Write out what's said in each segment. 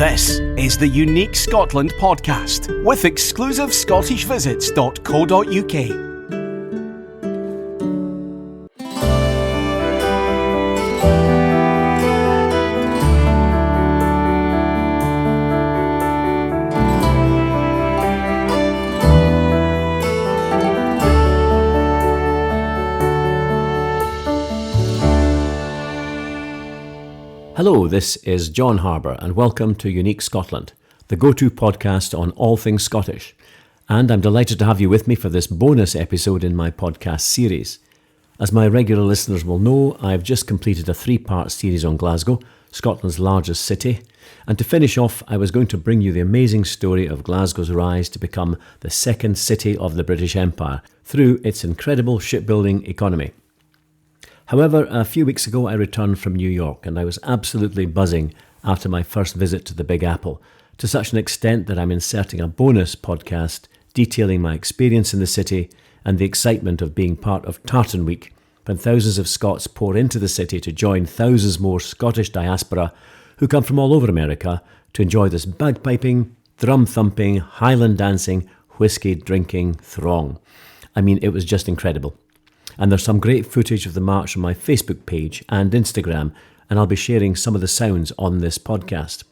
This is the Unique Scotland podcast with exclusive ScottishVisits.co.uk. Hello, this is John Harbour and welcome to Unique Scotland, the go-to podcast on all things Scottish. And I'm delighted to have you with me for this bonus episode in my podcast series. As my regular listeners will know, I've just completed a 3-part series on Glasgow, Scotland's largest city. And to finish off, I was going to bring you the amazing story of Glasgow's rise to become the second city of the British Empire through its incredible shipbuilding economy. However, a few weeks ago I returned from New York and I was absolutely buzzing after my first visit to the Big Apple, to such an extent that I'm inserting a bonus podcast detailing my experience in the city and the excitement of being part of Tartan Week, when thousands of Scots pour into the city to join thousands more Scottish diaspora who come from all over America to enjoy this bagpiping, drum thumping, highland dancing, whisky drinking throng. I mean, it was just incredible. And there's some great footage of the march on my Facebook page and Instagram, and I'll be sharing some of the sounds on this podcast.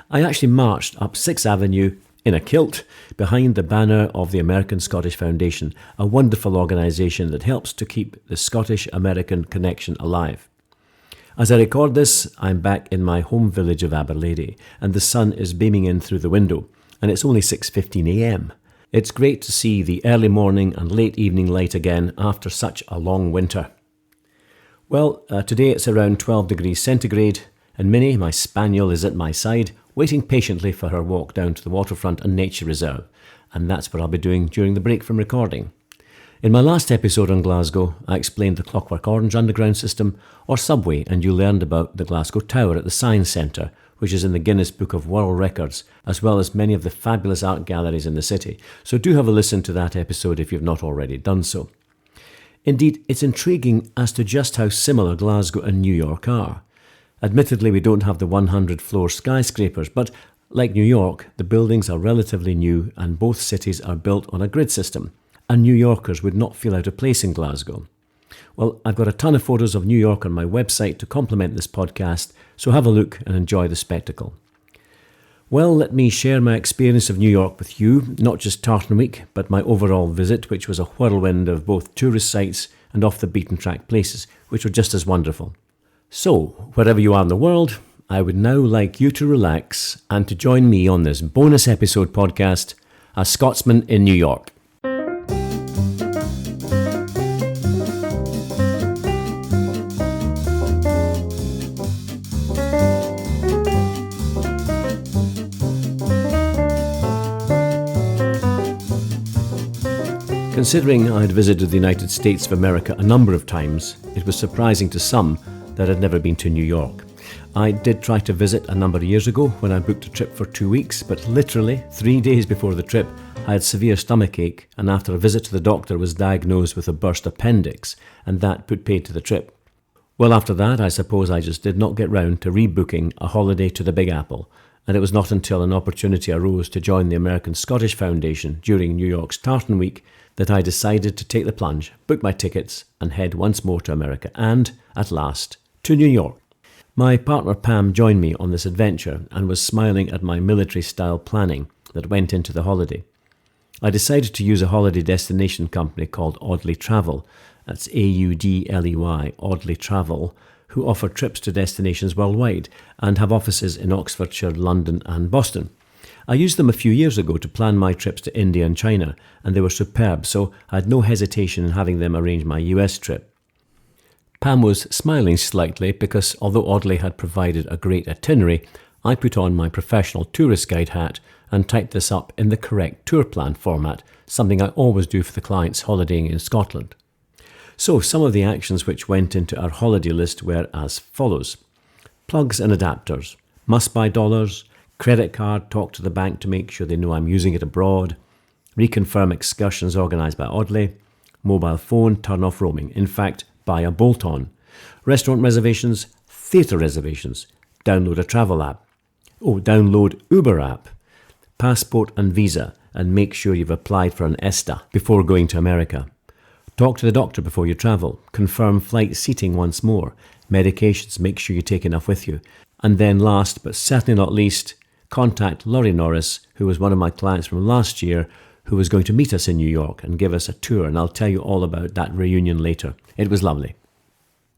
I actually marched up 6th Avenue in a kilt behind the banner of the American Scottish Foundation, a wonderful organisation that helps to keep the Scottish-American connection alive. As I record this, I'm back in my home village of Aberlady, and the sun is beaming in through the window, and it's only 6:15 a.m. It's great to see the early morning and late evening light again after such a long winter. Well, today it's around 12 degrees centigrade, and Minnie, my spaniel, is at my side, waiting patiently for her walk down to the waterfront and nature reserve, and that's what I'll be doing during the break from recording. In my last episode on Glasgow, I explained the Clockwork Orange underground system, or subway, and you learned about the Glasgow Tower at the Science Centre, which is in the Guinness Book of World Records, as well as many of the fabulous art galleries in the city. So do have a listen to that episode if you've not already done so. Indeed, it's intriguing as to just how similar Glasgow and New York are. Admittedly, we don't have the 100-floor skyscrapers, but like New York, the buildings are relatively new and both cities are built on a grid system, and New Yorkers would not feel out of place in Glasgow. Well, I've got a ton of photos of New York on my website to complement this podcast, so have a look and enjoy the spectacle. Well, let me share my experience of New York with you, not just Tartan Week, but my overall visit, which was a whirlwind of both tourist sites and off-the-beaten-track places, which were just as wonderful. So, wherever you are in the world, I would now like you to relax and to join me on this bonus episode podcast, A Scotsman in New York. Considering I had visited the United States of America a number of times, it was surprising to some that I'd never been to New York. I did try to visit a number of years ago when I booked a trip for 2 weeks, but literally 3 days before the trip, I had severe stomachache and after a visit to the doctor was diagnosed with a burst appendix, and that put paid to the trip. Well, after that, I suppose I just did not get round to rebooking a holiday to the Big Apple, and it was not until an opportunity arose to join the American Scottish Foundation during New York's Tartan Week that I decided to take the plunge, book my tickets, and head once more to America and, at last, to New York. My partner Pam joined me on this adventure and was smiling at my military-style planning that went into the holiday. I decided to use a holiday destination company called Audley Travel, that's A-U-D-L-E-Y, Audley Travel, who offer trips to destinations worldwide and have offices in Oxfordshire, London and Boston. I used them a few years ago to plan my trips to India and China, and they were superb, so I had no hesitation in having them arrange my US trip. Pam was smiling slightly because although Audley had provided a great itinerary, I put on my professional tourist guide hat and typed this up in the correct tour plan format, something I always do for the clients holidaying in Scotland. So some of the actions which went into our holiday list were as follows. Plugs and adapters, must buy dollars, credit card, talk to the bank to make sure they know I'm using it abroad, reconfirm excursions organised by Audley, mobile phone, turn off roaming, in fact, buy a bolt-on, restaurant reservations, theatre reservations, download a travel app, Oh, download Uber app, passport and visa, and make sure you've applied for an ESTA before going to America. Talk to the doctor before you travel. Confirm flight seating once more. Medications, make sure you take enough with you. And then last, but certainly not least, contact Laurie Norris, who was one of my clients from last year, who was going to meet us in New York and give us a tour, and I'll tell you all about that reunion later. It was lovely.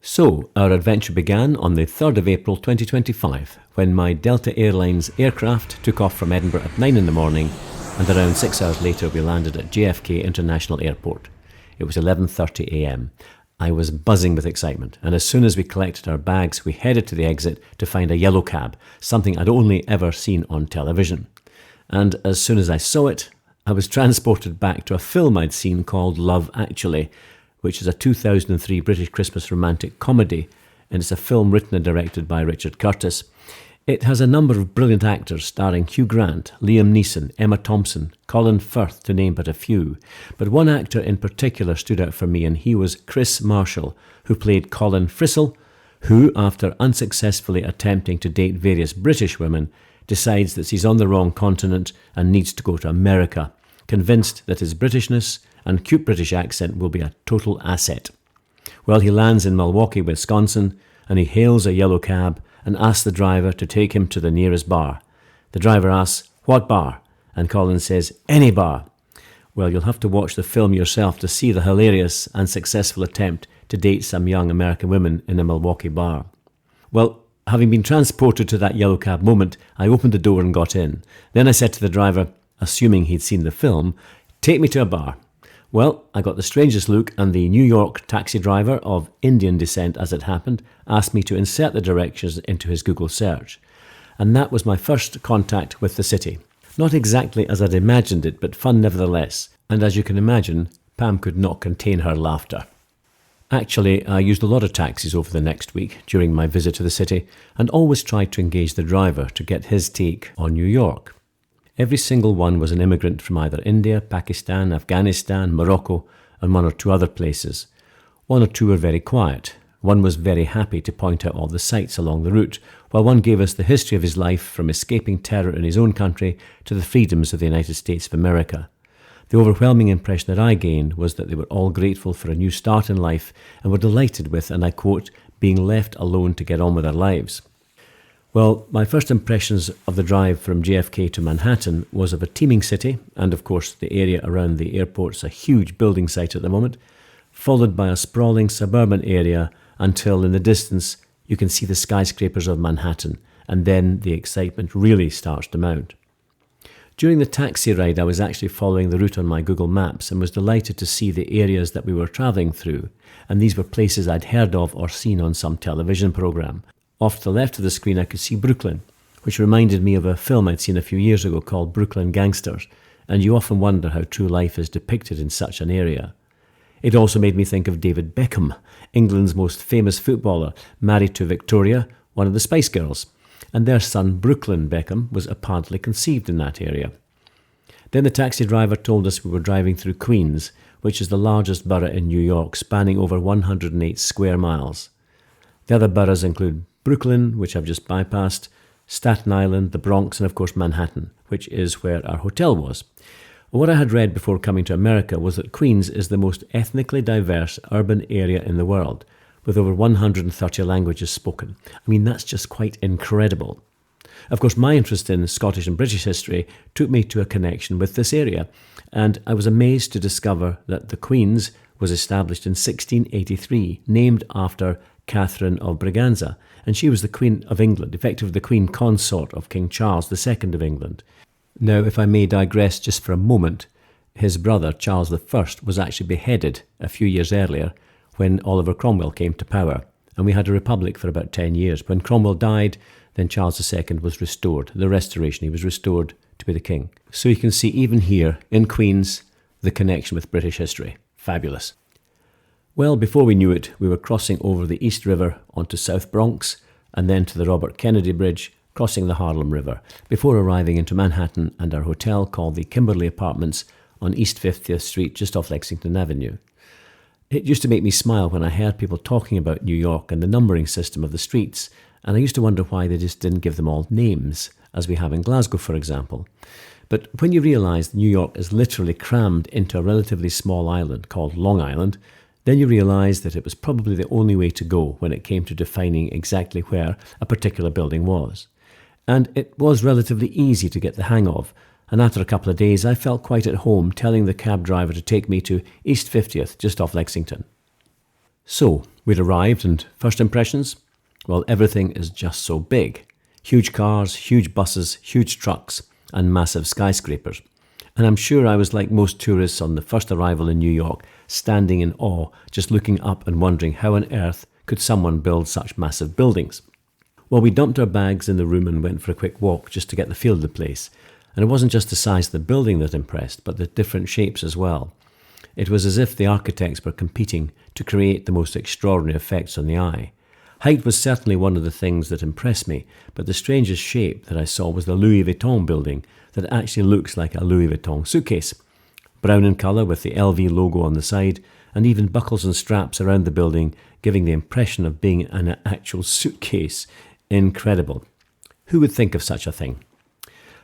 So, our adventure began on the 3rd of April 2025, when my Delta Airlines aircraft took off from Edinburgh at 9 in the morning, and around 6 hours later we landed at JFK International Airport. It was 11:30 a.m. I was buzzing with excitement, and as soon as we collected our bags, we headed to the exit to find a yellow cab, something I'd only ever seen on television. And as soon as I saw it, I was transported back to a film I'd seen called Love Actually, which is a 2003 British Christmas romantic comedy, and it's a film written and directed by Richard Curtis. It has a number of brilliant actors starring Hugh Grant, Liam Neeson, Emma Thompson, Colin Firth, to name but a few. But one actor in particular stood out for me, and he was Chris Marshall, who played Colin Frissell, who, after unsuccessfully attempting to date various British women, decides that he's on the wrong continent and needs to go to America, convinced that his Britishness and cute British accent will be a total asset. Well, he lands in Milwaukee, Wisconsin, and he hails a yellow cab and asks the driver to take him to the nearest bar. The driver asks, "What bar?" And Colin says, "Any bar." Well, you'll have to watch the film yourself to see the hilarious and successful attempt to date some young American women in a Milwaukee bar. Well, having been transported to that yellow cab moment, I opened the door and got in. Then I said to the driver, assuming he'd seen the film, "Take me to a bar." Well, I got the strangest look, and the New York taxi driver, of Indian descent as it happened, asked me to insert the directions into his Google search. And that was my first contact with the city. Not exactly as I'd imagined it, but fun nevertheless. And as you can imagine, Pam could not contain her laughter. Actually, I used a lot of taxis over the next week during my visit to the city, and always tried to engage the driver to get his take on New York. Every single one was an immigrant from either India, Pakistan, Afghanistan, Morocco, and one or two other places. One or two were very quiet. One was very happy to point out all the sights along the route, while one gave us the history of his life from escaping terror in his own country to the freedoms of the United States of America. The overwhelming impression that I gained was that they were all grateful for a new start in life and were delighted with, and I quote, being left alone to get on with their lives. Well, my first impressions of the drive from JFK to Manhattan was of a teeming city, and of course the area around the airport's a huge building site at the moment, followed by a sprawling suburban area until in the distance you can see the skyscrapers of Manhattan, and then the excitement really starts to mount. During the taxi ride, I was actually following the route on my Google Maps and was delighted to see the areas that we were travelling through, and these were places I'd heard of or seen on some television programme. Off to the left of the screen I could see Brooklyn, which reminded me of a film I'd seen a few years ago called Brooklyn Gangsters, and you often wonder how true life is depicted in such an area. It also made me think of David Beckham, England's most famous footballer, married to Victoria, one of the Spice Girls, and their son Brooklyn Beckham was apparently conceived in that area. Then the taxi driver told us we were driving through Queens, which is the largest borough in New York, spanning over 108 square miles. The other boroughs include Brooklyn, which I've just bypassed, Staten Island, the Bronx, and of course Manhattan, which is where our hotel was. What I had read before coming to America was that Queens is the most ethnically diverse urban area in the world, with over 130 languages spoken. I mean, that's just quite incredible. Of course, my interest in Scottish and British history took me to a connection with this area, and I was amazed to discover that the Queens was established in 1683, named after Catherine of Braganza, and she was the Queen of England, effectively the Queen Consort of King Charles II of England. Now, if I may digress just for a moment, his brother, Charles I, was actually beheaded a few years earlier when Oliver Cromwell came to power, and we had a republic for about 10 years. When Cromwell died, then Charles II was restored. The Restoration, he was restored to be the king. So you can see even here in Queens, the connection with British history. Fabulous. Well, before we knew it, we were crossing over the East River onto South Bronx and then to the Robert Kennedy Bridge, crossing the Harlem River, before arriving into Manhattan and our hotel called the Kimberly Apartments on East 50th Street, just off Lexington Avenue. It used to make me smile when I heard people talking about New York and the numbering system of the streets, and I used to wonder why they just didn't give them all names. as we have in Glasgow, for example. But when you realise New York is literally crammed into a relatively small island called Long Island, then you realise that it was probably the only way to go when it came to defining exactly where a particular building was. And it was relatively easy to get the hang of, and after a couple of days I felt quite at home telling the cab driver to take me to East 50th, just off Lexington. So, we'd arrived, and first impressions? Well, everything is just so big. Huge cars, huge buses, huge trucks, and massive skyscrapers. And I'm sure I was like most tourists on the first arrival in New York, standing in awe, just looking up and wondering how on earth could someone build such massive buildings. Well, we dumped our bags in the room and went for a quick walk just to get the feel of the place. And it wasn't just the size of the building that impressed, but the different shapes as well. It was as if the architects were competing to create the most extraordinary effects on the eye. Height was certainly one of the things that impressed me, but the strangest shape that I saw was the Louis Vuitton building that actually looks like a Louis Vuitton suitcase. Brown in colour with the LV logo on the side, and even buckles and straps around the building, giving the impression of being an actual suitcase. Incredible. Who would think of such a thing?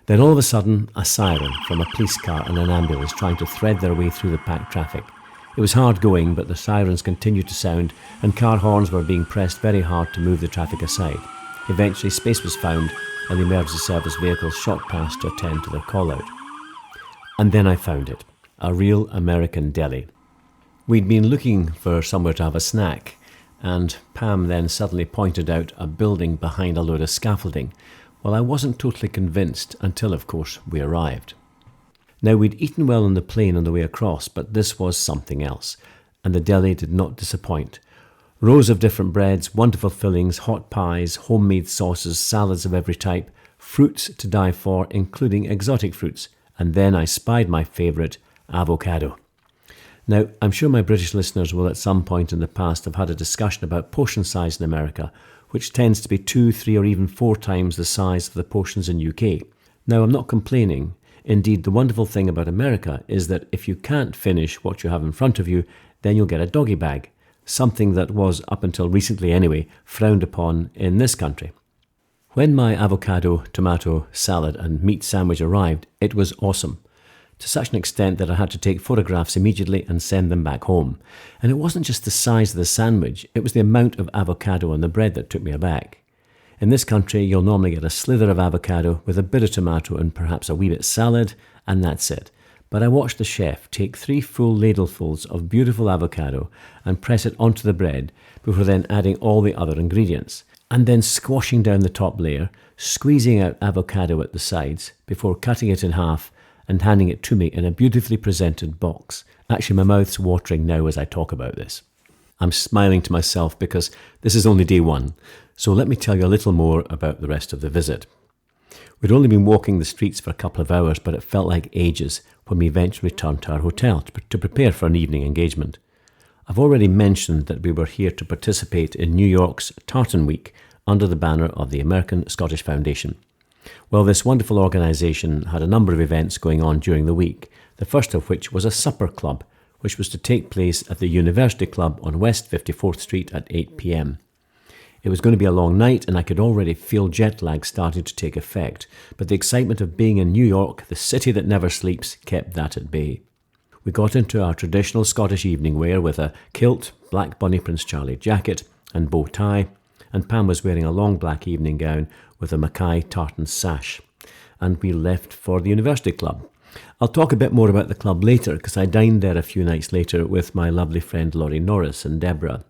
Then all of a sudden, a siren from a police car and an ambulance trying to thread their way through the packed traffic. It was hard going, but the sirens continued to sound, and car horns were being pressed very hard to move the traffic aside. Eventually, space was found, and the emergency service vehicles shot past to attend to their call-out. And then I found it, a real American deli. We'd been looking for somewhere to have a snack, and Pam then suddenly pointed out a building behind a load of scaffolding. Well, I wasn't totally convinced until, of course, we arrived. Now, we'd eaten well on the plane on the way across, but this was something else, and the deli did not disappoint. Rows of different breads, wonderful fillings, hot pies, homemade sauces, salads of every type, fruits to die for, including exotic fruits, and then I spied my favourite, avocado. Now, I'm sure my British listeners will at some point in the past have had a discussion about portion size in America, which tends to be 2, 3 or even 4 times the size of the portions in UK. Now, I'm not complaining. Indeed, the wonderful thing about America is that if you can't finish what you have in front of you, then you'll get a doggy bag, something that was, up until recently anyway, frowned upon in this country. When my avocado, tomato, salad and meat sandwich arrived, it was awesome, to such an extent that I had to take photographs immediately and send them back home. And it wasn't just the size of the sandwich, it was the amount of avocado on the bread that took me aback. In this country, you'll normally get a slither of avocado with a bit of tomato and perhaps a wee bit salad, and that's it. But I watched the chef take 3 full ladlefuls of beautiful avocado and press it onto the bread before then adding all the other ingredients, and then squashing down the top layer, squeezing out avocado at the sides before cutting it in half and handing it to me in a beautifully presented box. Actually, my mouth's watering now as I talk about this. I'm smiling to myself because this is only day 1, so let me tell you a little more about the rest of the visit. We'd only been walking the streets for a couple of hours, but it felt like ages when we eventually returned to our hotel to prepare for an evening engagement. I've already mentioned that we were here to participate in New York's Tartan Week under the banner of the American Scottish Foundation. Well, this wonderful organisation had a number of events going on during the week, the first of which was a supper club, which was to take place at the University Club on West 54th Street at 8 p.m. It was going to be a long night, and I could already feel jet lag starting to take effect, but the excitement of being in New York, the city that never sleeps, kept that at bay. We got into our traditional Scottish evening wear with a kilt, black Bonnie Prince Charlie jacket and bow tie, and Pam was wearing a long black evening gown with a Mackay tartan sash. And we left for the University Club. I'll talk a bit more about the club later because I dined there a few nights later with my lovely friend Laurie Norris and Deborah.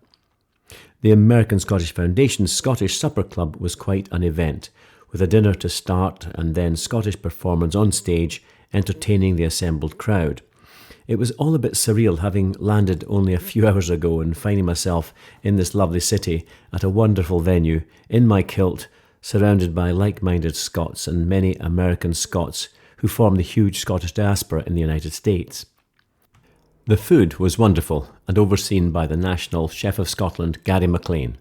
The American Scottish Foundation's Scottish Supper Club was quite an event, with a dinner to start and then Scottish performers on stage entertaining the assembled crowd. It was all a bit surreal having landed only a few hours ago and finding myself in this lovely city at a wonderful venue, in my kilt, surrounded by like-minded Scots and many American Scots who form the huge Scottish diaspora in the United States. The food was wonderful and overseen by the National Chef of Scotland, Gary McLean.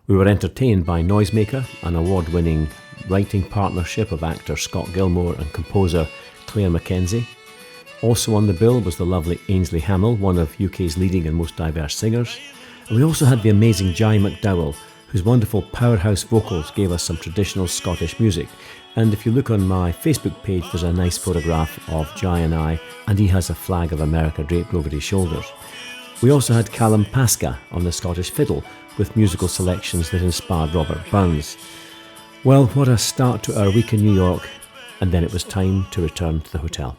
We were entertained by Noisemaker, an award-winning writing partnership of actor Scott Gilmore and composer Claire Mackenzie. Also on the bill was the lovely Ainsley Hamill, one of UK's leading and most diverse singers. And we also had the amazing Jai McDowell, whose wonderful powerhouse vocals gave us some traditional Scottish music. And if you look on my Facebook page, there's a nice photograph of Jai and I, and he has a flag of America draped over his shoulders. We also had Callum Pasca on the Scottish fiddle, with musical selections that inspired Robert Burns. Well, what a start to our week in New York, and then it was time to return to the hotel.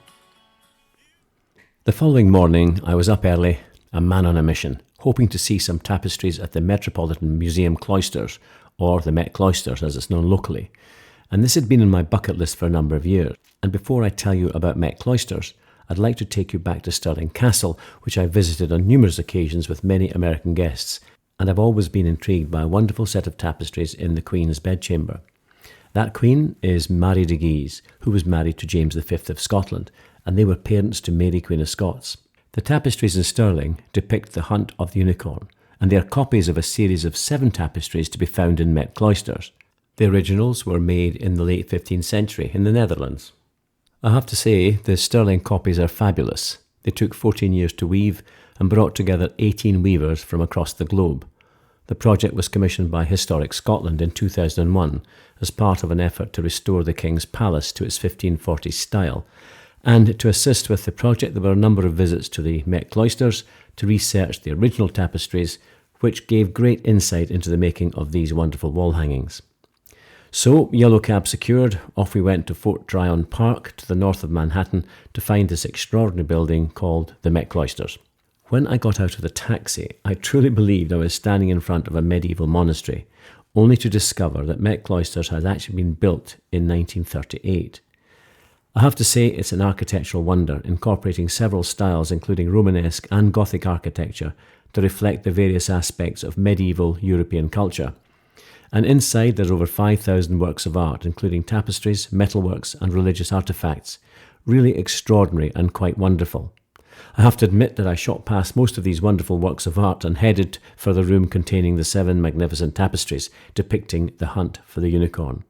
The following morning, I was up early, a man on a mission, hoping to see some tapestries at the Metropolitan Museum Cloisters, or the Met Cloisters as it's known locally. And this had been on my bucket list for a number of years. And before I tell you about Met Cloisters, I'd like to take you back to Stirling Castle, which I visited on numerous occasions with many American guests, and I've always been intrigued by a wonderful set of tapestries in the Queen's bedchamber. That Queen is Mary de Guise, who was married to James V of Scotland, and they were parents to Mary Queen of Scots. The tapestries in Stirling depict the hunt of the unicorn, and they are copies of a series of 7 tapestries to be found in Met Cloisters. The originals were made in the late 15th century in the Netherlands. I have to say, the Stirling copies are fabulous. They took 14 years to weave and brought together 18 weavers from across the globe. The project was commissioned by Historic Scotland in 2001 as part of an effort to restore the King's Palace to its 1540s style. And to assist with the project, there were a number of visits to the Met Cloisters to research the original tapestries, which gave great insight into the making of these wonderful wall hangings. So, yellow cab secured, off we went to Fort Tryon Park to the north of Manhattan to find this extraordinary building called the Met Cloisters. When I got out of the taxi, I truly believed I was standing in front of a medieval monastery, only to discover that Met Cloisters had actually been built in 1938. I have to say it's an architectural wonder, incorporating several styles including Romanesque and Gothic architecture to reflect the various aspects of medieval European culture. And inside there's over 5,000 works of art, including tapestries, metalworks and religious artefacts. Really extraordinary and quite wonderful. I have to admit that I shot past most of these wonderful works of art and headed for the room containing the 7 magnificent tapestries depicting the hunt for the unicorn.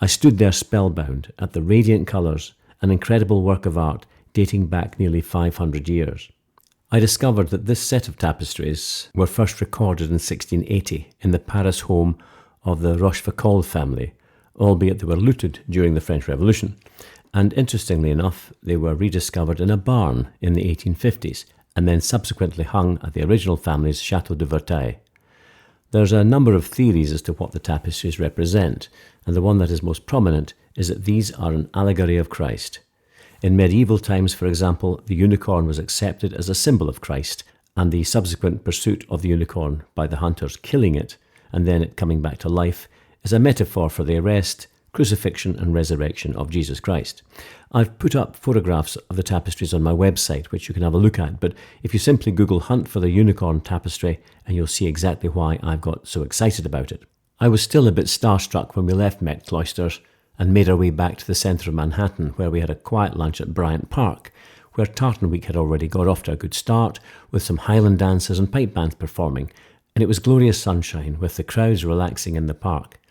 I stood there spellbound at the radiant colours, an incredible work of art dating back nearly 500 years. I discovered that this set of tapestries were first recorded in 1680 in the Paris home of the Rochefoucauld family, albeit they were looted during the French Revolution. And interestingly enough, they were rediscovered in a barn in the 1850s and then subsequently hung at the original family's Château de Verteuil. There's a number of theories as to what the tapestries represent, and the one that is most prominent is that these are an allegory of Christ. In medieval times, for example, the unicorn was accepted as a symbol of Christ, and the subsequent pursuit of the unicorn by the hunters killing it, and then it coming back to life, is a metaphor for the arrest, crucifixion and resurrection of Jesus Christ. I've put up photographs of the tapestries on my website, which you can have a look at, but if you simply Google Hunt for the Unicorn Tapestry, and you'll see exactly why I've got so excited about it. I was still a bit starstruck when we left Met Cloisters and made our way back to the centre of Manhattan, where we had a quiet lunch at Bryant Park, where Tartan Week had already got off to a good start, with some highland dancers and pipe bands performing, and it was glorious sunshine, with the crowds relaxing in the park.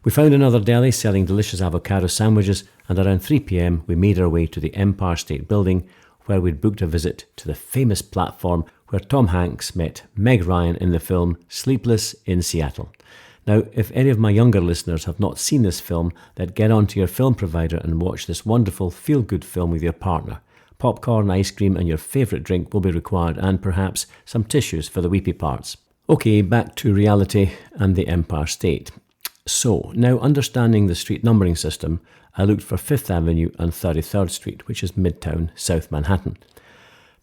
We found another deli selling delicious avocado sandwiches, and around 3 p.m. we made our way to the Empire State Building, where we'd booked a visit to the famous platform where Tom Hanks met Meg Ryan in the film Sleepless in Seattle. Now, if any of my younger listeners have not seen this film, then get onto your film provider and watch this wonderful feel-good film with your partner. Popcorn, ice cream and your favourite drink will be required, and perhaps some tissues for the weepy parts. Okay, back to reality and the Empire State. So, now understanding the street numbering system, I looked for 5th Avenue and 33rd Street, which is Midtown, South Manhattan.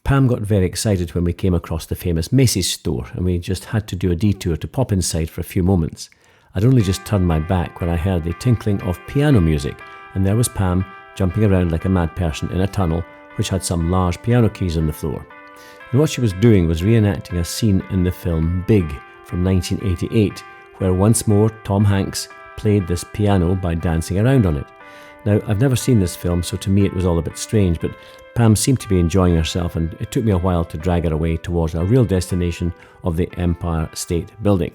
Pam got very excited when we came across the famous Macy's store, and we just had to do a detour to pop inside for a few moments. I'd only just turned my back when I heard the tinkling of piano music, and there was Pam jumping around like a mad person in a tunnel which had some large piano keys on the floor. And what she was doing was reenacting a scene in the film Big from 1988, where once more Tom Hanks played this piano by dancing around on it. Now, I've never seen this film, so to me it was all a bit strange, but Pam seemed to be enjoying herself, and it took me a while to drag her away towards our real destination of the Empire State Building.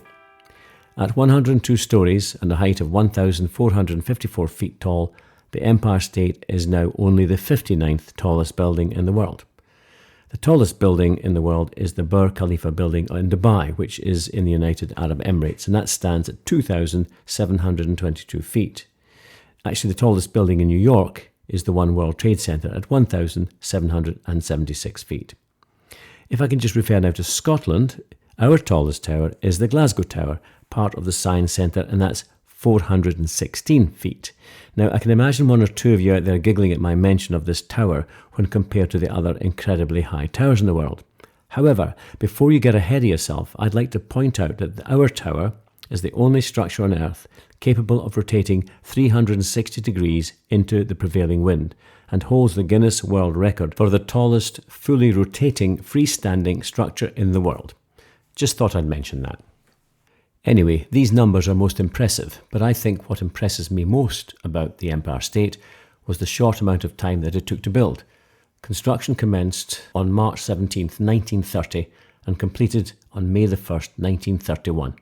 At 102 stories and a height of 1,454 feet tall, the Empire State is now only the 59th tallest building in the world. The tallest building in the world is the Burj Khalifa building in Dubai, which is in the United Arab Emirates, and that stands at 2,722 feet. Actually, the tallest building in New York is the One World Trade Center at 1,776 feet. If I can just refer now to Scotland, our tallest tower is the Glasgow Tower, part of the Science Centre, and that's 416 feet. Now, I can imagine one or two of you out there giggling at my mention of this tower when compared to the other incredibly high towers in the world. However, before you get ahead of yourself, I'd like to point out that our tower is the only structure on Earth capable of rotating 360 degrees into the prevailing wind and holds the Guinness World Record for the tallest fully rotating freestanding structure in the world. Just thought I'd mention that. Anyway, these numbers are most impressive, but I think what impresses me most about the Empire State was the short amount of time that it took to build. Construction commenced on March 17th, 1930 and completed on May the 1st, 1931.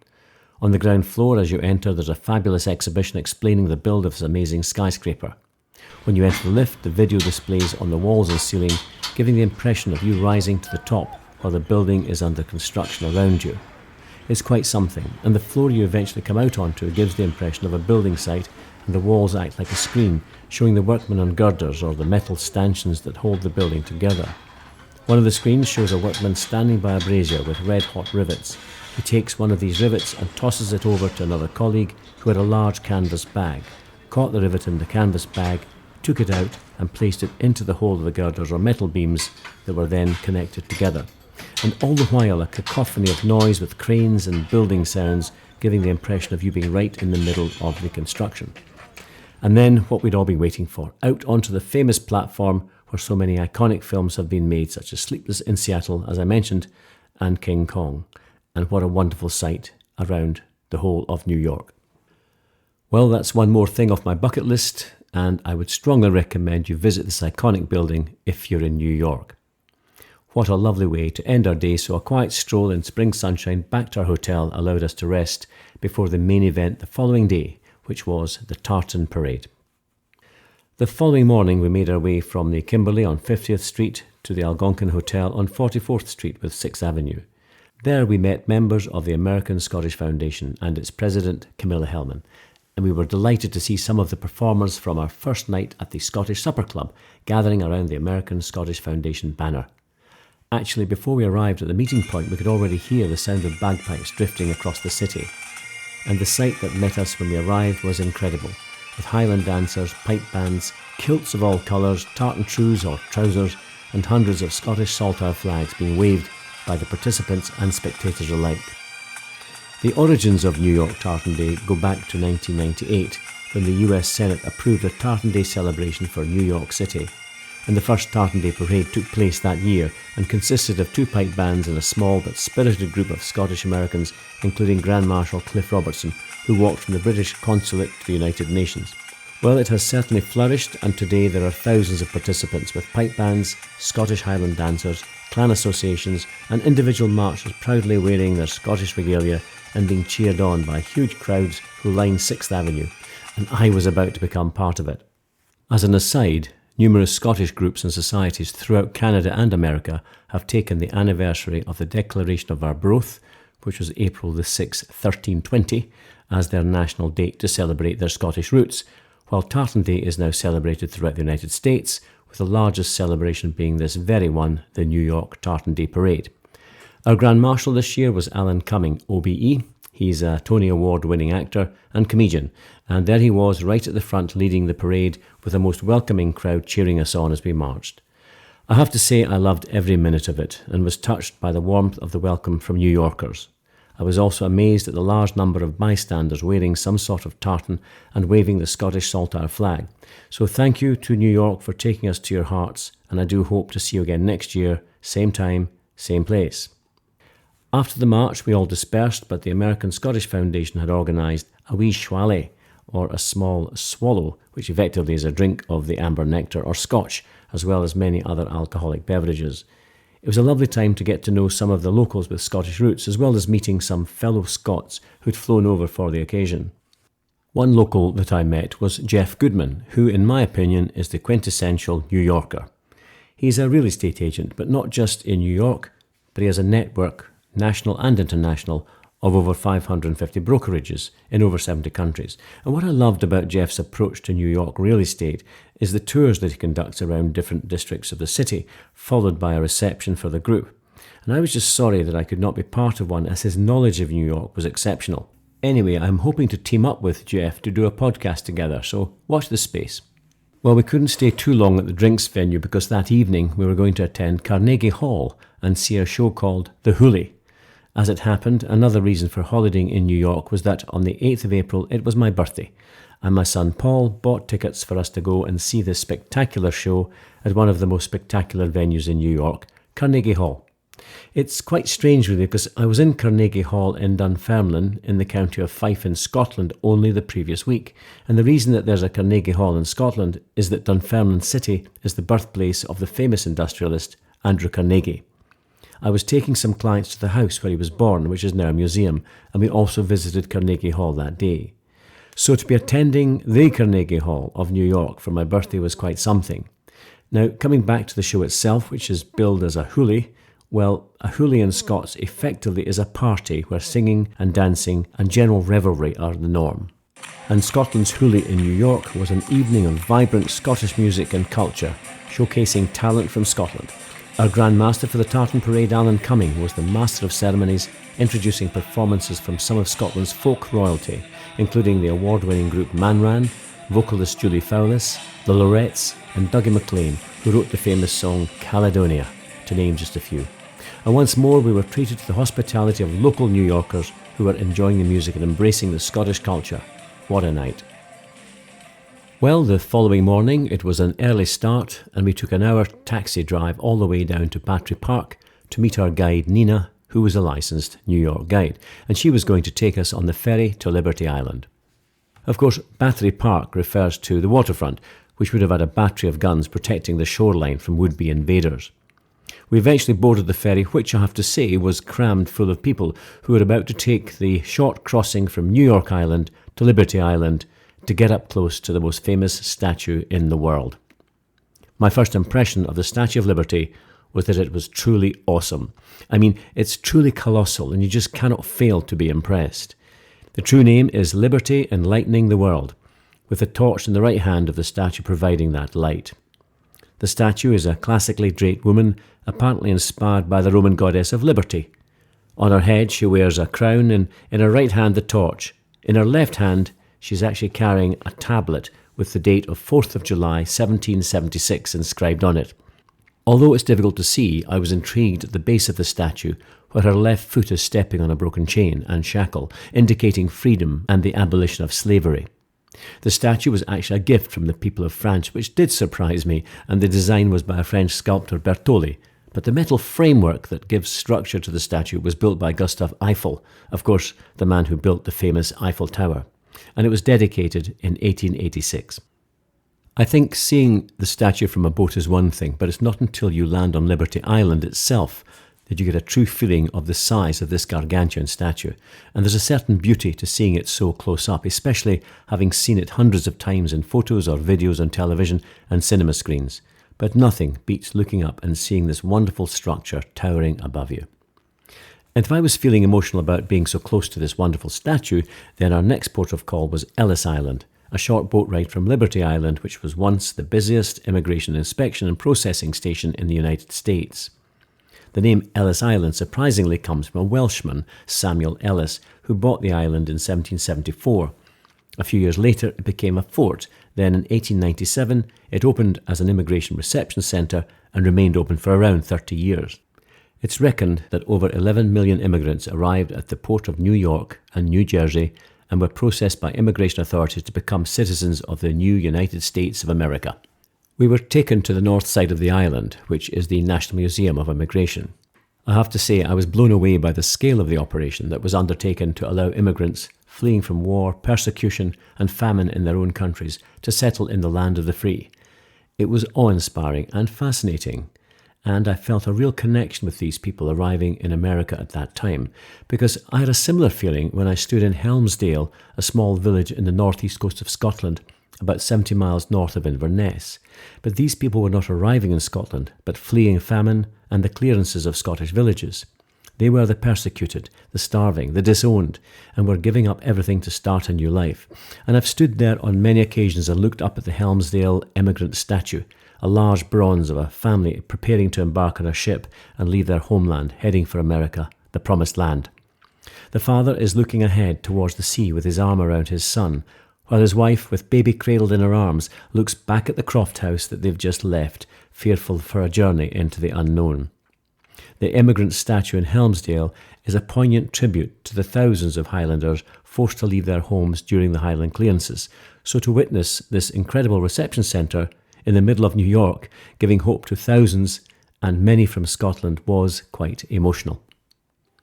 On the ground floor as you enter, there's a fabulous exhibition explaining the build of this amazing skyscraper. When you enter the lift, the video displays on the walls and ceiling, giving the impression of you rising to the top while the building is under construction around you. It's quite something, and the floor you eventually come out onto gives the impression of a building site, and the walls act like a screen, showing the workmen on girders or the metal stanchions that hold the building together. One of the screens shows a workman standing by a brazier with red-hot rivets. He takes one of these rivets and tosses it over to another colleague who had a large canvas bag, caught the rivet in the canvas bag, took it out and placed it into the hole of the girders or metal beams that were then connected together. And all the while a cacophony of noise with cranes and building sounds, giving the impression of you being right in the middle of the construction. And then what we'd all been waiting for, out onto the famous platform where so many iconic films have been made, such as Sleepless in Seattle, as I mentioned, and King Kong. And what a wonderful sight around the whole of New York. Well, that's one more thing off my bucket list, and I would strongly recommend you visit this iconic building if you're in New York. What a lovely way to end our day, so a quiet stroll in spring sunshine back to our hotel allowed us to rest before the main event the following day, which was the Tartan Parade. The following morning we made our way from the Kimberley on 50th Street to the Algonquin Hotel on 44th Street with 6th Avenue. There we met members of the American Scottish Foundation and its president Camilla Hellman, and we were delighted to see some of the performers from our first night at the Scottish Supper Club gathering around the American Scottish Foundation banner. Actually, before we arrived at the meeting point, we could already hear the sound of bagpipes drifting across the city. And the sight that met us when we arrived was incredible, with highland dancers, pipe bands, kilts of all colours, tartan trews or trousers, and hundreds of Scottish saltire flags being waved by the participants and spectators alike. The origins of New York Tartan Day go back to 1998, when the US Senate approved a Tartan Day celebration for New York City. And the first Tartan Day parade took place that year and consisted of 2 pipe bands and a small but spirited group of Scottish Americans, including Grand Marshal Cliff Robertson, who walked from the British Consulate to the United Nations. Well, it has certainly flourished, and today there are thousands of participants with pipe bands, Scottish Highland dancers, clan associations and individual marchers proudly wearing their Scottish regalia and being cheered on by huge crowds who line 6th Avenue, and I was about to become part of it. As an aside, numerous Scottish groups and societies throughout Canada and America have taken the anniversary of the Declaration of Arbroath, which was April the 6th, 1320, as their national date to celebrate their Scottish roots, while Tartan Day is now celebrated throughout the United States, with the largest celebration being this very one, the New York Tartan Day Parade. Our Grand Marshal this year was Alan Cumming, OBE. He's a Tony Award-winning actor and comedian, and there he was right at the front leading the parade with a most welcoming crowd cheering us on as we marched. I have to say I loved every minute of it and was touched by the warmth of the welcome from New Yorkers. I was also amazed at the large number of bystanders wearing some sort of tartan and waving the Scottish saltire flag. So thank you to New York for taking us to your hearts, and I do hope to see you again next year, same time, same place. After the march, we all dispersed, but the American Scottish Foundation had organised a wee schwalle, or a small swallow, which effectively is a drink of the amber nectar or scotch, as well as many other alcoholic beverages. It was a lovely time to get to know some of the locals with Scottish roots, as well as meeting some fellow Scots who'd flown over for the occasion. One local that I met was Jeff Goodman, who, in my opinion, is the quintessential New Yorker. He's a real estate agent, but not just in New York, but he has a network, national and international, of over 550 brokerages in over 70 countries. And what I loved about Jeff's approach to New York real estate is the tours that he conducts around different districts of the city, followed by a reception for the group. And I was just sorry that I could not be part of one, as his knowledge of New York was exceptional. Anyway, I'm hoping to team up with Jeff to do a podcast together, so watch this space. Well, we couldn't stay too long at the drinks venue because that evening we were going to attend Carnegie Hall and see a show called The Hoolie. As it happened, another reason for holidaying in New York was that on the 8th of April it was my birthday, and my son Paul bought tickets for us to go and see this spectacular show at one of the most spectacular venues in New York, Carnegie Hall. It's quite strange really, because I was in Carnegie Hall in Dunfermline in the county of Fife in Scotland only the previous week, and the reason that there's a Carnegie Hall in Scotland is that Dunfermline City is the birthplace of the famous industrialist Andrew Carnegie. I was taking some clients to the house where he was born, which is now a museum, and we also visited Carnegie Hall that day. So to be attending the Carnegie Hall of New York for my birthday was quite something. Now, coming back to the show itself, which is billed as a hoolie, well, a hoolie in Scots effectively is a party where singing and dancing and general revelry are the norm. And Scotland's hoolie in New York was an evening of vibrant Scottish music and culture, showcasing talent from Scotland. Our Grand Master for the Tartan Parade, Alan Cumming, was the master of ceremonies, introducing performances from some of Scotland's folk royalty, including the award-winning group Manran, vocalist Julie Fowlis, the Lorettes, and Dougie MacLean, who wrote the famous song Caledonia, to name just a few. And once more, we were treated to the hospitality of local New Yorkers who were enjoying the music and embracing the Scottish culture. What a night. Well, the following morning, it was an early start, and we took an hour taxi drive all the way down to Battery Park to meet our guide Nina, who was a licensed New York guide, and she was going to take us on the ferry to Liberty Island. Of course, Battery Park refers to the waterfront, which would have had a battery of guns protecting the shoreline from would-be invaders. We eventually boarded the ferry, which I have to say was crammed full of people who were about to take the short crossing from New York Island to Liberty Island to get up close to the most famous statue in the world. My first impression of the Statue of Liberty was that it was truly awesome. I mean, it's truly colossal, and you just cannot fail to be impressed. The true name is Liberty Enlightening the World, with the torch in the right hand of the statue providing that light. The statue is a classically draped woman, apparently inspired by the Roman goddess of liberty. On her head she wears a crown, and in her right hand the torch. In her left hand she's actually carrying a tablet with the date of 4th of July 1776 inscribed on it. Although it's difficult to see, I was intrigued at the base of the statue where her left foot is stepping on a broken chain and shackle, indicating freedom and the abolition of slavery. The statue was actually a gift from the people of France, which did surprise me, and the design was by a French sculptor, Bertoli. But the metal framework that gives structure to the statue was built by Gustave Eiffel, of course, the man who built the famous Eiffel Tower, and it was dedicated in 1886. I think seeing the statue from a boat is one thing, but it's not until you land on Liberty Island itself that you get a true feeling of the size of this gargantuan statue. And there's a certain beauty to seeing it so close up, especially having seen it hundreds of times in photos or videos on television and cinema screens. But nothing beats looking up and seeing this wonderful structure towering above you. And if I was feeling emotional about being so close to this wonderful statue, then our next port of call was Ellis Island, a short boat ride from Liberty Island, which was once the busiest immigration inspection and processing station in the United States. The name Ellis Island surprisingly comes from a Welshman, Samuel Ellis, who bought the island in 1774. A few years later, it became a fort. Then in 1897, it opened as an immigration reception centre and remained open for around 30 years. It's reckoned that over 11 million immigrants arrived at the port of New York and New Jersey and were processed by immigration authorities to become citizens of the new United States of America. We were taken to the north side of the island, which is the National Museum of Immigration. I have to say I was blown away by the scale of the operation that was undertaken to allow immigrants fleeing from war, persecution and famine in their own countries to settle in the land of the free. It was awe-inspiring and fascinating, and I felt a real connection with these people arriving in America at that time, because I had a similar feeling when I stood in Helmsdale, a small village in the northeast coast of Scotland, about 70 miles north of Inverness. But these people were not arriving in Scotland, but fleeing famine and the clearances of Scottish villages. They were the persecuted, the starving, the disowned, and were giving up everything to start a new life. And I've stood there on many occasions and looked up at the Helmsdale emigrant statue, a large bronze of a family preparing to embark on a ship and leave their homeland, heading for America, the promised land. The father is looking ahead towards the sea with his arm around his son, while his wife, with baby cradled in her arms, looks back at the croft house that they've just left, fearful for a journey into the unknown. The emigrant statue in Helmsdale is a poignant tribute to the thousands of Highlanders forced to leave their homes during the Highland clearances. So to witness this incredible reception centre in the middle of New York, giving hope to thousands and many from Scotland, was quite emotional.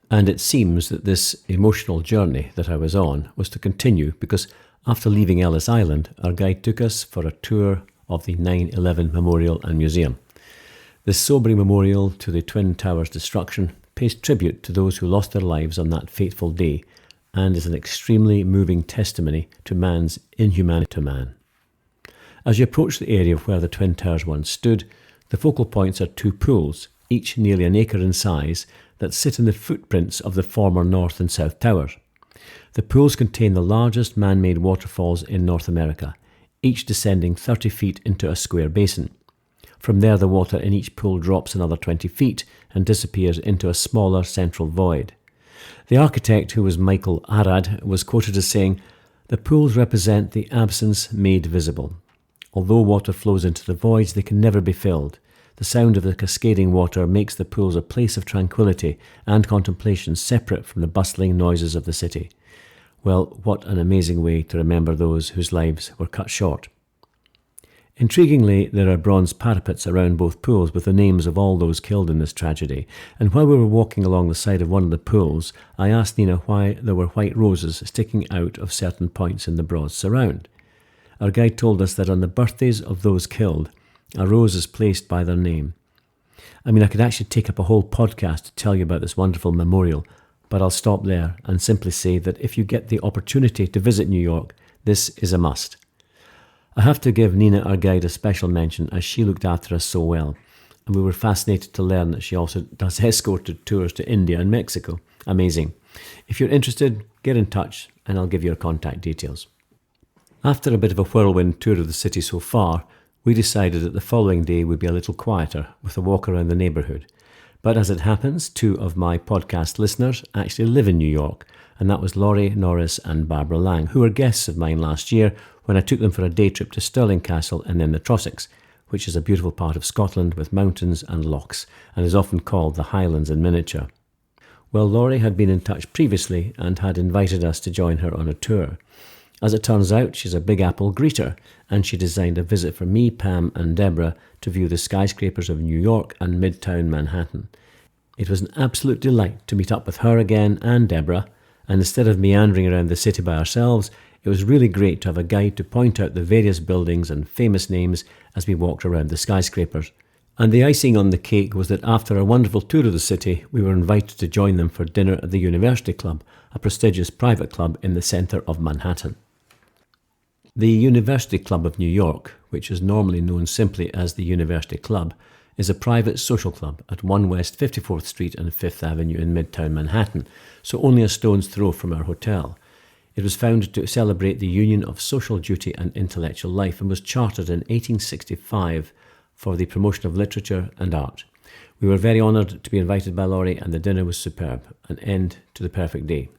And it seems that this emotional journey that I was on was to continue, because after leaving Ellis Island, our guide took us for a tour of the 9/11 Memorial and Museum. This sobering memorial to the Twin Towers' destruction pays tribute to those who lost their lives on that fateful day, and is an extremely moving testimony to man's inhumanity to man. As you approach the area where the Twin Towers once stood, the focal points are two pools, each nearly an acre in size, that sit in the footprints of the former North and South Towers. The pools contain the largest man-made waterfalls in North America, each descending 30 feet into a square basin. From there, the water in each pool drops another 20 feet and disappears into a smaller central void. The architect, who was Michael Arad, was quoted as saying, "The pools represent the absence made visible. Although water flows into the voids, they can never be filled. The sound of the cascading water makes the pools a place of tranquility and contemplation separate from the bustling noises of the city." Well, what an amazing way to remember those whose lives were cut short. Intriguingly, there are bronze parapets around both pools with the names of all those killed in this tragedy, and while we were walking along the side of one of the pools, I asked Nina why there were white roses sticking out of certain points in the broad surround. Our guide told us that on the birthdays of those killed, a rose is placed by their name. I mean, I could actually take up a whole podcast to tell you about this wonderful memorial, but I'll stop there and simply say that if you get the opportunity to visit New York, this is a must. I have to give Nina, our guide, a special mention, as she looked after us so well, and we were fascinated to learn that she also does escorted tours to India and Mexico. Amazing. If you're interested, get in touch and I'll give you her contact details. After a bit of a whirlwind tour of the city so far, we decided that the following day would be a little quieter, with a walk around the neighbourhood. But as it happens, two of my podcast listeners actually live in New York, and that was Laurie Norris and Barbara Lang, who were guests of mine last year when I took them for a day trip to Stirling Castle and then the Trossachs, which is a beautiful part of Scotland with mountains and lochs, and is often called the Highlands in miniature. Well, Laurie had been in touch previously and had invited us to join her on a tour. As it turns out, she's a Big Apple greeter, and she designed a visit for me, Pam and Deborah to view the skyscrapers of New York and Midtown Manhattan. It was an absolute delight to meet up with her again and Deborah, and instead of meandering around the city by ourselves, it was really great to have a guide to point out the various buildings and famous names as we walked around the skyscrapers. And the icing on the cake was that after a wonderful tour of the city, we were invited to join them for dinner at the University Club, a prestigious private club in the centre of Manhattan. The University Club of New York, which is normally known simply as the University Club, is a private social club at 1 West 54th Street and 5th Avenue in Midtown Manhattan, so only a stone's throw from our hotel. It was founded to celebrate the union of social duty and intellectual life and was chartered in 1865 for the promotion of literature and art. We were very honoured to be invited by Laurie, and the dinner was superb, an end to the perfect day.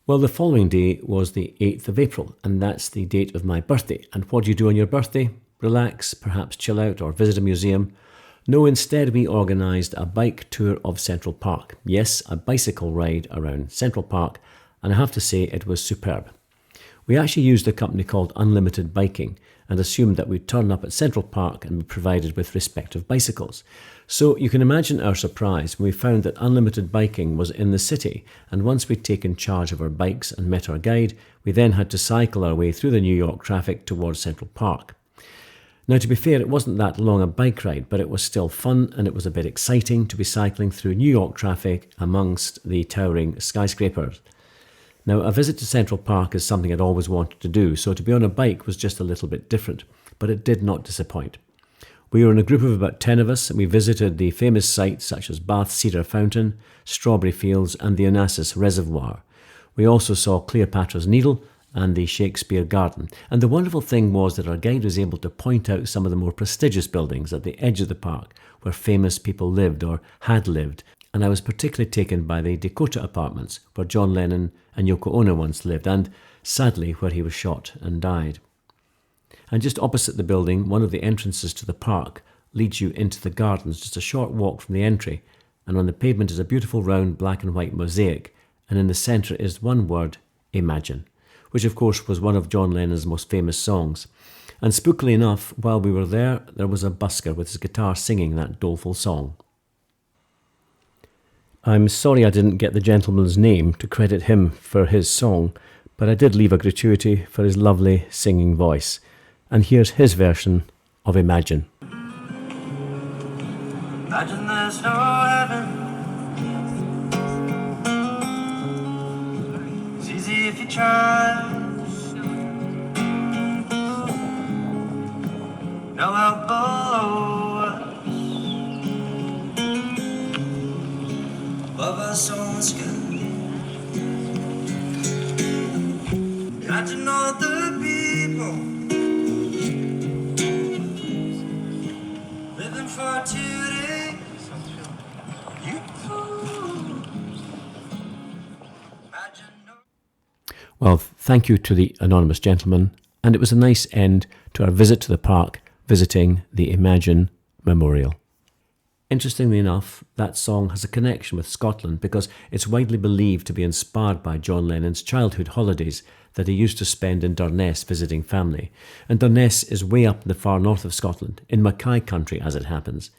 Well, the following day was the 8th of April, and that's the date of my birthday. And what do you do on your birthday? Relax, perhaps chill out or visit a museum? No, instead we organised a bike tour of Central Park. Yes, a bicycle ride around Central Park, and I have to say it was superb. We actually used a company called Unlimited Biking and assumed that we'd turn up at Central Park and be provided with respective bicycles. So you can imagine our surprise when we found that Unlimited Biking was in the city, and once we'd taken charge of our bikes and met our guide, we then had to cycle our way through the New York traffic towards Central Park. Now, to be fair, it wasn't that long a bike ride, but it was still fun, and it was a bit exciting to be cycling through New York traffic amongst the towering skyscrapers. Now, a visit to Central Park is something I'd always wanted to do, so to be on a bike was just a little bit different, but it did not disappoint. We were in a group of about 10 of us, and we visited the famous sites such as Bath Cedar Fountain, Strawberry Fields, and the Onassis Reservoir. We also saw Cleopatra's Needle and the Shakespeare Garden. And the wonderful thing was that our guide was able to point out some of the more prestigious buildings at the edge of the park where famous people lived or had lived. And I was particularly taken by the Dakota Apartments, where John Lennon and Yoko Ono once lived, and sadly where he was shot and died. And just opposite the building, one of the entrances to the park leads you into the gardens, just a short walk from the entry, and on the pavement is a beautiful round black and white mosaic, and in the centre is one word, Imagine, which of course was one of John Lennon's most famous songs. And spookily enough, while we were there was a busker with his guitar singing that doleful song. I'm sorry I didn't get the gentleman's name to credit him for his song, but I did leave a gratuity for his lovely singing voice. And here's his version of Imagine. Imagine there's no heaven. It's easy if you try. No help below us. Above us on the sky. Imagine all the people living for today. Well, thank you to the anonymous gentleman, and it was a nice end to our visit to the park, visiting the Imagine Memorial. Interestingly enough, that song has a connection with Scotland because it's widely believed to be inspired by John Lennon's childhood holidays that he used to spend in Durness visiting family. And Durness is way up in the far north of Scotland, in Mackay country as it happens.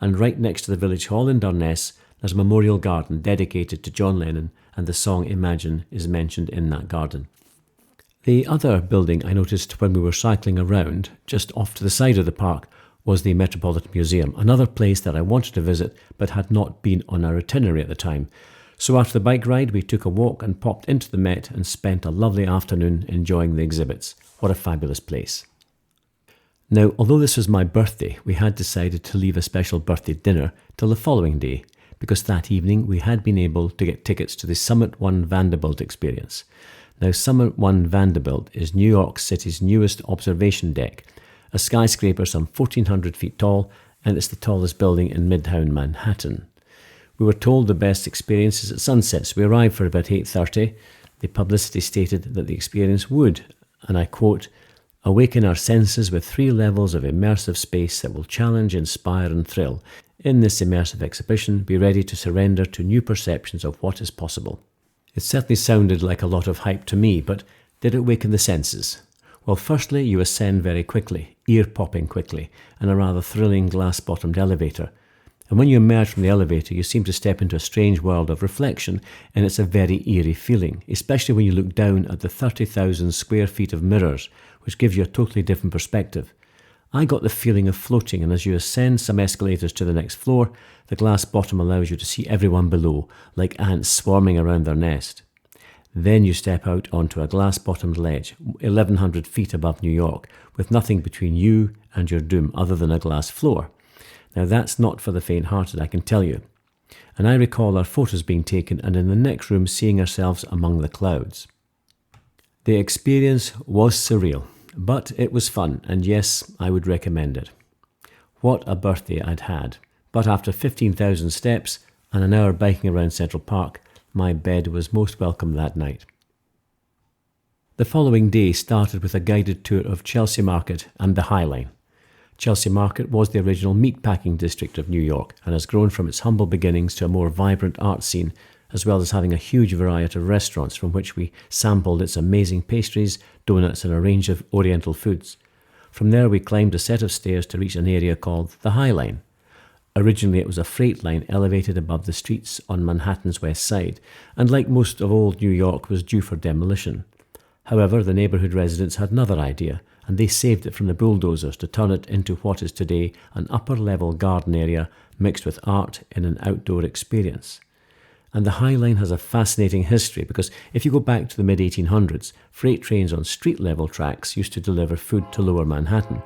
And right next to the village hall in Durness, there's a memorial garden dedicated to John Lennon, and the song Imagine is mentioned in that garden. The other building I noticed when we were cycling around, just off to the side of the park, was the Metropolitan Museum, another place that I wanted to visit but had not been on our itinerary at the time. So after the bike ride, we took a walk and popped into the Met and spent a lovely afternoon enjoying the exhibits. What a fabulous place. Now, although this was my birthday, we had decided to leave a special birthday dinner till the following day, because that evening we had been able to get tickets to the Summit One Vanderbilt experience. Now, Summit One Vanderbilt is New York City's newest observation deck, a skyscraper some 1,400 feet tall, and it's the tallest building in Midtown Manhattan. We were told the best experience is at sunset, so we arrived for about 8:30. The publicity stated that the experience would, and I quote, awaken our senses with 3 levels of immersive space that will challenge, inspire and thrill. In this immersive exhibition, be ready to surrender to new perceptions of what is possible. It certainly sounded like a lot of hype to me, but did it awaken the senses? Well, firstly, you ascend very quickly, ear-popping quickly, in a rather thrilling glass-bottomed elevator. And when you emerge from the elevator, you seem to step into a strange world of reflection, and it's a very eerie feeling, especially when you look down at the 30,000 square feet of mirrors, which gives you a totally different perspective. I got the feeling of floating, and as you ascend some escalators to the next floor, the glass bottom allows you to see everyone below, like ants swarming around their nest. Then you step out onto a glass-bottomed ledge, 1,100 feet above New York, with nothing between you and your doom other than a glass floor. Now that's not for the faint-hearted, I can tell you. And I recall our photos being taken and in the next room seeing ourselves among the clouds. The experience was surreal, but it was fun, and yes, I would recommend it. What a birthday I'd had. But after 15,000 steps and an hour biking around Central Park, my bed was most welcome that night. The following day started with a guided tour of Chelsea Market and the High Line. Chelsea Market was the original meatpacking district of New York and has grown from its humble beginnings to a more vibrant art scene, as well as having a huge variety of restaurants from which we sampled its amazing pastries, donuts and a range of Oriental foods. From there we climbed a set of stairs to reach an area called the High Line. Originally it was a freight line elevated above the streets on Manhattan's west side, and like most of old New York was due for demolition. However, the neighbourhood residents had another idea, and they saved it from the bulldozers to turn it into what is today an upper-level garden area mixed with art in an outdoor experience. And the High Line has a fascinating history because if you go back to the mid-1800s, freight trains on street-level tracks used to deliver food to Lower Manhattan.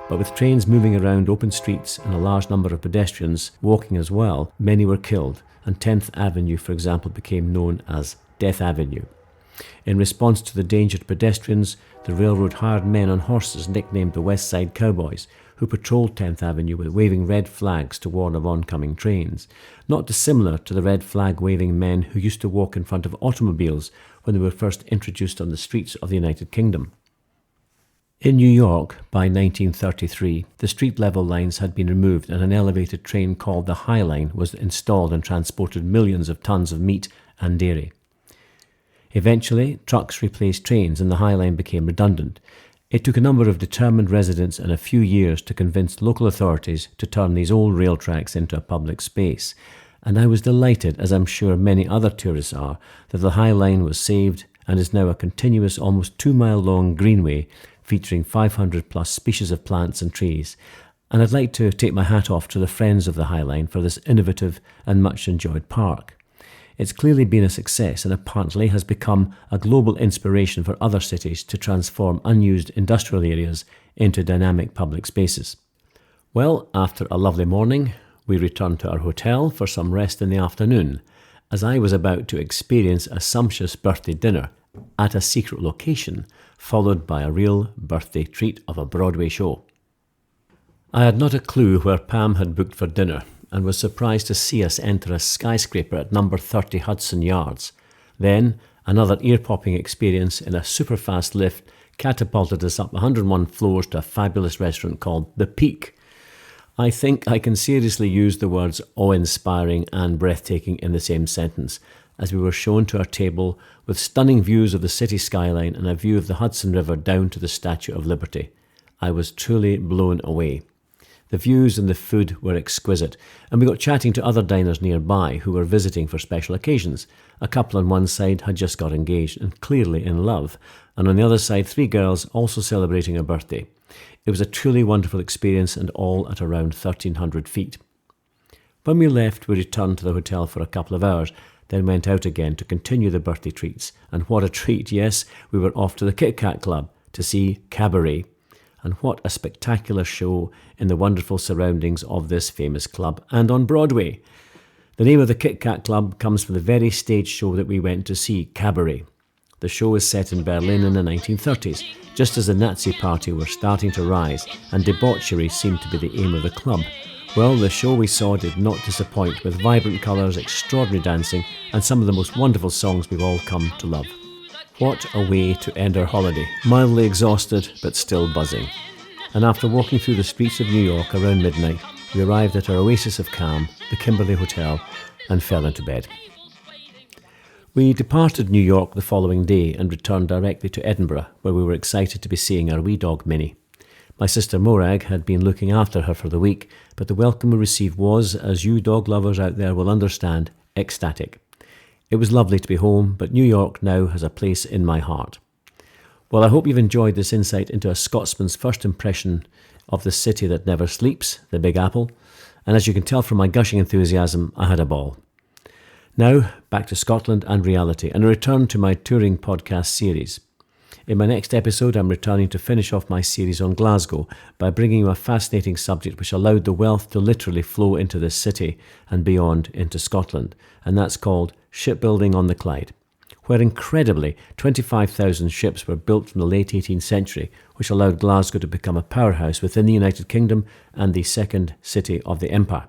But with trains moving around open streets and a large number of pedestrians walking as well, many were killed, and 10th Avenue, for example, became known as Death Avenue. In response to the danger to pedestrians, the railroad hired men on horses nicknamed the West Side Cowboys, who patrolled 10th Avenue with waving red flags to warn of oncoming trains, not dissimilar to the red flag waving men who used to walk in front of automobiles when they were first introduced on the streets of the United Kingdom. In New York, by 1933, the street-level lines had been removed and an elevated train called the High Line was installed and transported millions of tons of meat and dairy. Eventually, trucks replaced trains and the High Line became redundant. It took a number of determined residents and a few years to convince local authorities to turn these old rail tracks into a public space. And I was delighted, as I'm sure many other tourists are, that the High Line was saved and is now a continuous, almost 2-mile-long greenway featuring 500 plus species of plants and trees. And I'd like to take my hat off to the friends of the High Line for this innovative and much enjoyed park. It's clearly been a success and apparently has become a global inspiration for other cities to transform unused industrial areas into dynamic public spaces. Well, after a lovely morning, we returned to our hotel for some rest in the afternoon, as I was about to experience a sumptuous birthday dinner at a secret location, followed by a real birthday treat of a Broadway show. I had not a clue where Pam had booked for dinner, and was surprised to see us enter a skyscraper at number 30 Hudson Yards. Then, another ear-popping experience in a super-fast lift catapulted us up 101 floors to a fabulous restaurant called The Peak. I think I can seriously use the words awe-inspiring and breathtaking in the same sentence, as we were shown to our table with stunning views of the city skyline and a view of the Hudson River down to the Statue of Liberty. I was truly blown away. The views and the food were exquisite, and we got chatting to other diners nearby who were visiting for special occasions. A couple on one side had just got engaged and clearly in love, and on the other side 3 girls also celebrating a birthday. It was a truly wonderful experience and all at around 1,300 feet. When we left, we returned to the hotel for a couple of hours, then went out again to continue the birthday treats. And what a treat, yes, we were off to the Kit Kat Club to see Cabaret. And what a spectacular show in the wonderful surroundings of this famous club and on Broadway. The name of the Kit Kat Club comes from the very stage show that we went to see, Cabaret. The show is set in Berlin in the 1930s, just as the Nazi Party were starting to rise and debauchery seemed to be the aim of the club. Well, the show we saw did not disappoint, with vibrant colours, extraordinary dancing and some of the most wonderful songs we've all come to love. What a way to end our holiday, mildly exhausted but still buzzing. And after walking through the streets of New York around midnight, we arrived at our oasis of calm, the Kimberley Hotel, and fell into bed. We departed New York the following day and returned directly to Edinburgh, where we were excited to be seeing our wee dog Minnie. My sister Morag had been looking after her for the week, but the welcome we received was, as you dog lovers out there will understand, ecstatic. It was lovely to be home, but New York now has a place in my heart. Well, I hope you've enjoyed this insight into a Scotsman's first impression of the city that never sleeps, the Big Apple, and as you can tell from my gushing enthusiasm, I had a ball. Now, back to Scotland and reality, and a return to my touring podcast series. In my next episode, I'm returning to finish off my series on Glasgow by bringing you a fascinating subject which allowed the wealth to literally flow into this city and beyond into Scotland, and that's called shipbuilding on the Clyde, where incredibly 25,000 ships were built from the late 18th century, which allowed Glasgow to become a powerhouse within the United Kingdom and the second city of the empire.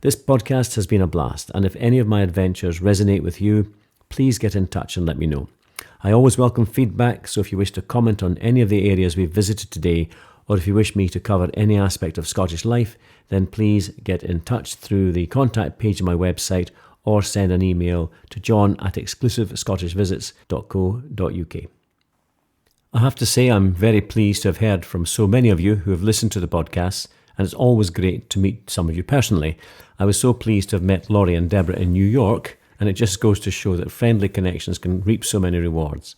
This podcast has been a blast, and if any of my adventures resonate with you, please get in touch and let me know. I always welcome feedback, so if you wish to comment on any of the areas we've visited today, or if you wish me to cover any aspect of Scottish life, then please get in touch through the contact page of my website or send an email to john@exclusivescottishvisits.co.uk. I have to say I'm very pleased to have heard from so many of you who have listened to the podcasts, and it's always great to meet some of you personally. I was so pleased to have met Laurie and Deborah in New York, and it just goes to show that friendly connections can reap so many rewards.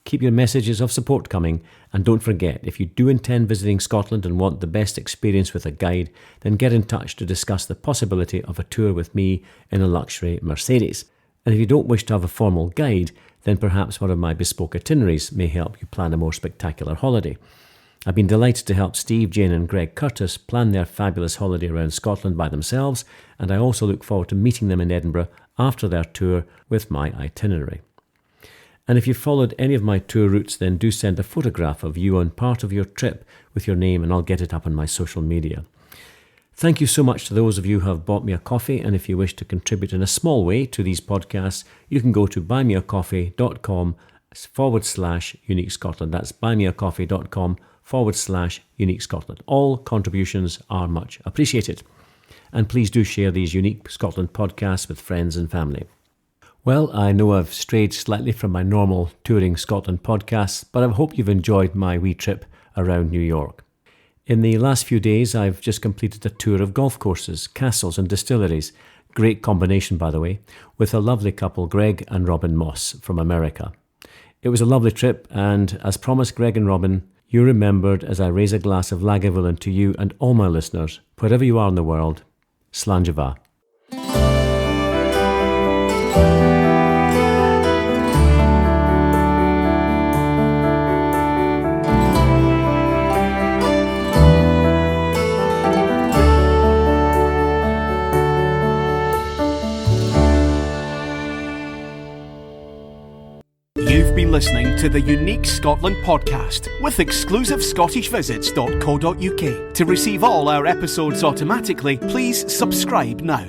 Keep your messages of support coming, and don't forget, if you do intend visiting Scotland and want the best experience with a guide, then get in touch to discuss the possibility of a tour with me in a luxury Mercedes. And if you don't wish to have a formal guide, then perhaps one of my bespoke itineraries may help you plan a more spectacular holiday. I've been delighted to help Steve, Jane and Greg Curtis plan their fabulous holiday around Scotland by themselves, and I also look forward to meeting them in Edinburgh after their tour with my itinerary. And if you've followed any of my tour routes, then do send a photograph of you on part of your trip with your name, and I'll get it up on my social media. Thank you so much to those of you who have bought me a coffee, and if you wish to contribute in a small way to these podcasts, you can go to buymeacoffee.com/Unique Scotland. That's buymeacoffee.com/Unique Scotland. All contributions are much appreciated. And please do share these Unique Scotland podcasts with friends and family. Well, I know I've strayed slightly from my normal Touring Scotland podcasts, but I hope you've enjoyed my wee trip around New York. In the last few days, I've just completed a tour of golf courses, castles and distilleries. Great combination, by the way, with a lovely couple, Greg and Robin Moss from America. It was a lovely trip, and as promised, Greg and Robin, you remembered as I raise a glass of Lagavulin to you and all my listeners, wherever you are in the world, Slanjava. You've been listening to the Unique Scotland podcast with exclusive ScottishVisits.co.uk. To receive all our episodes automatically, please subscribe now.